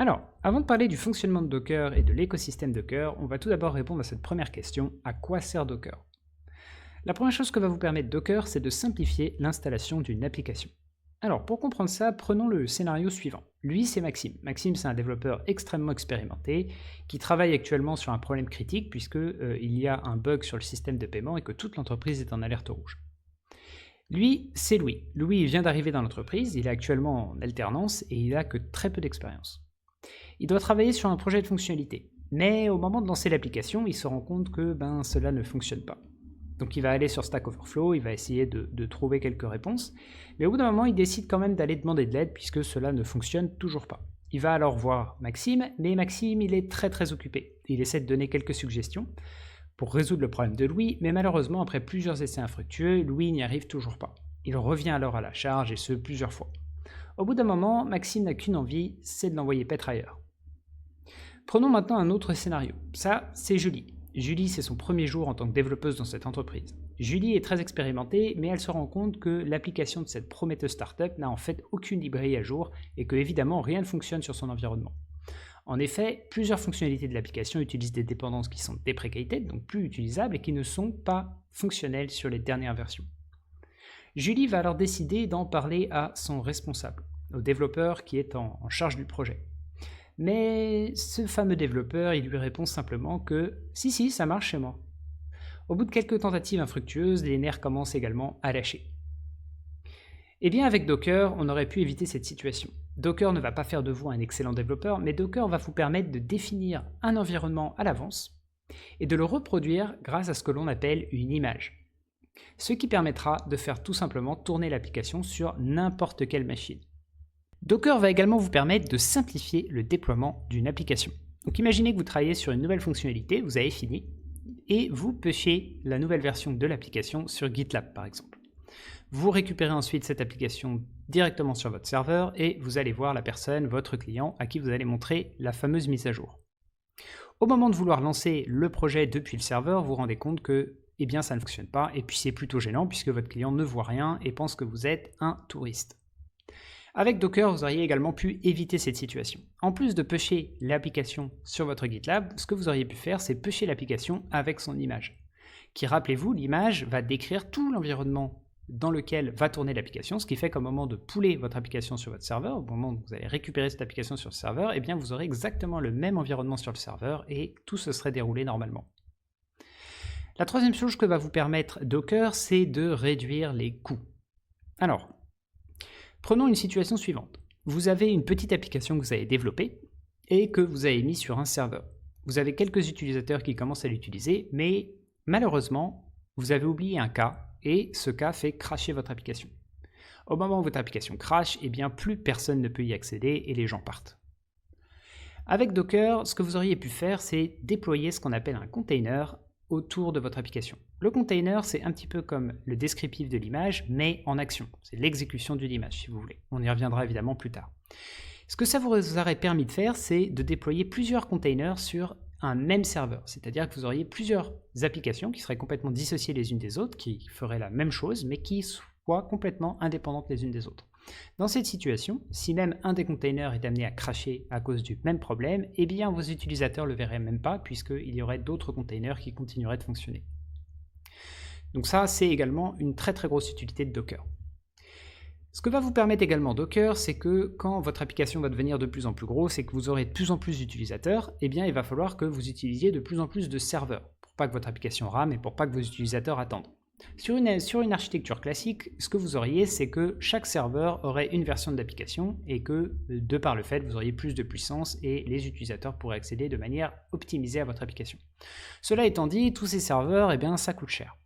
Alors, avant de parler du fonctionnement de Docker et de l'écosystème Docker, on va tout d'abord répondre à cette première question, à quoi sert Docker? La première chose que va vous permettre Docker, c'est de simplifier l'installation d'une application. Alors, pour comprendre ça, prenons le scénario suivant. Lui, c'est Maxime. Maxime, c'est un développeur extrêmement expérimenté qui travaille actuellement sur un problème critique puisque il y a un bug sur le système de paiement et que toute l'entreprise est en alerte rouge. Lui, c'est Louis. Louis, il vient d'arriver dans l'entreprise, il est actuellement en alternance et il a que très peu d'expérience. Il doit travailler sur un projet de fonctionnalité. Mais au moment de lancer l'application, il se rend compte que cela ne fonctionne pas. Donc il va aller sur Stack Overflow, il va essayer de trouver quelques réponses, mais au bout d'un moment, il décide quand même d'aller demander de l'aide puisque cela ne fonctionne toujours pas. Il va alors voir Maxime, mais Maxime, il est très occupé. Il essaie de donner quelques suggestions pour résoudre le problème de Louis, mais malheureusement, après plusieurs essais infructueux, Louis n'y arrive toujours pas. Il revient alors à la charge, et ce, plusieurs fois. Au bout d'un moment, Maxime n'a qu'une envie, c'est de l'envoyer paître ailleurs. Prenons maintenant un autre scénario. Ça, c'est Julie. Julie, c'est son premier jour en tant que développeuse dans cette entreprise. Julie est très expérimentée, mais elle se rend compte que l'application de cette prometteuse startup n'a en fait aucune librairie à jour et que évidemment rien ne fonctionne sur son environnement. En effet, plusieurs fonctionnalités de l'application utilisent des dépendances qui sont deprecated, donc plus utilisables, et qui ne sont pas fonctionnelles sur les dernières versions. Julie va alors décider d'en parler à son responsable, au développeur qui est en charge du projet. Mais ce fameux développeur, il lui répond simplement que « si, ça marche chez moi ». Au bout de quelques tentatives infructueuses, les nerfs commencent également à lâcher. Eh bien avec Docker, on aurait pu éviter cette situation. Docker ne va pas faire de vous un excellent développeur, mais Docker va vous permettre de définir un environnement à l'avance et de le reproduire grâce à ce que l'on appelle une image. Ce qui permettra de faire tout simplement tourner l'application sur n'importe quelle machine. Docker va également vous permettre de simplifier le déploiement d'une application. Donc imaginez que vous travaillez sur une nouvelle fonctionnalité, vous avez fini, et vous pushez la nouvelle version de l'application sur GitLab par exemple. Vous récupérez ensuite cette application directement sur votre serveur et vous allez voir la personne, votre client, à qui vous allez montrer la fameuse mise à jour. Au moment de vouloir lancer le projet depuis le serveur, vous vous rendez compte que ça ne fonctionne pas et puis c'est plutôt gênant puisque votre client ne voit rien et pense que vous êtes un touriste. Avec Docker, vous auriez également pu éviter cette situation. En plus de pusher l'application sur votre GitLab, ce que vous auriez pu faire, c'est pusher l'application avec son image. Qui, rappelez-vous, l'image va décrire tout l'environnement dans lequel va tourner l'application, ce qui fait qu'au moment de pouler votre application sur votre serveur, au moment où vous allez récupérer cette application sur le serveur, vous aurez exactement le même environnement sur le serveur et tout se serait déroulé normalement. La troisième chose que va vous permettre Docker, c'est de réduire les coûts. Alors, prenons une situation suivante. Vous avez une petite application que vous avez développée et que vous avez mise sur un serveur. Vous avez quelques utilisateurs qui commencent à l'utiliser, mais malheureusement, vous avez oublié un cas et ce cas fait crasher votre application. Au moment où votre application crash, plus personne ne peut y accéder et les gens partent. Avec Docker, ce que vous auriez pu faire, c'est déployer ce qu'on appelle un container autour de votre application. Le container, c'est un petit peu comme le descriptif de l'image, mais en action. C'est l'exécution d'une image, si vous voulez. On y reviendra évidemment plus tard. Ce que ça vous aurait permis de faire, c'est de déployer plusieurs containers sur un même serveur. C'est-à-dire que vous auriez plusieurs applications qui seraient complètement dissociées les unes des autres, qui feraient la même chose, mais qui soient complètement indépendantes les unes des autres. Dans cette situation, si même un des containers est amené à crasher à cause du même problème, vos utilisateurs ne le verraient même pas puisqu'il y aurait d'autres containers qui continueraient de fonctionner. Donc ça, c'est également une très grosse utilité de Docker. Ce que va vous permettre également Docker, c'est que quand votre application va devenir de plus en plus grosse et que vous aurez de plus en plus d'utilisateurs, il va falloir que vous utilisiez de plus en plus de serveurs pour pas que votre application rame et pour pas que vos utilisateurs attendent. Sur une architecture classique, ce que vous auriez, c'est que chaque serveur aurait une version de l'application et que, de par le fait, vous auriez plus de puissance et les utilisateurs pourraient accéder de manière optimisée à votre application. Cela étant dit, tous ces serveurs, ça coûte cher.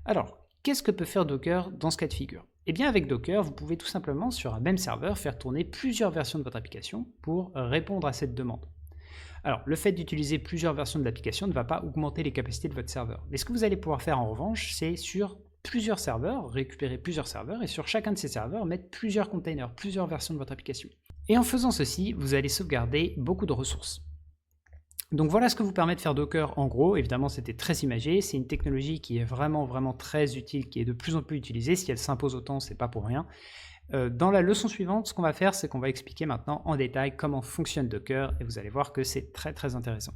Alors, qu'est-ce que peut faire Docker dans ce cas de figure? Avec Docker, vous pouvez tout simplement, sur un même serveur, faire tourner plusieurs versions de votre application pour répondre à cette demande. Alors, le fait d'utiliser plusieurs versions de l'application ne va pas augmenter les capacités de votre serveur. Mais ce que vous allez pouvoir faire en revanche, c'est sur plusieurs serveurs, récupérer plusieurs serveurs et sur chacun de ces serveurs, mettre plusieurs containers, plusieurs versions de votre application. Et en faisant ceci, vous allez sauvegarder beaucoup de ressources. Donc voilà ce que vous permet de faire Docker en gros. Évidemment, c'était très imagé. C'est une technologie qui est vraiment très utile, qui est de plus en plus utilisée. Si elle s'impose autant, c'est pas pour rien. Dans la leçon suivante, ce qu'on va faire, c'est qu'on va expliquer maintenant en détail comment fonctionne Docker et vous allez voir que c'est très très intéressant.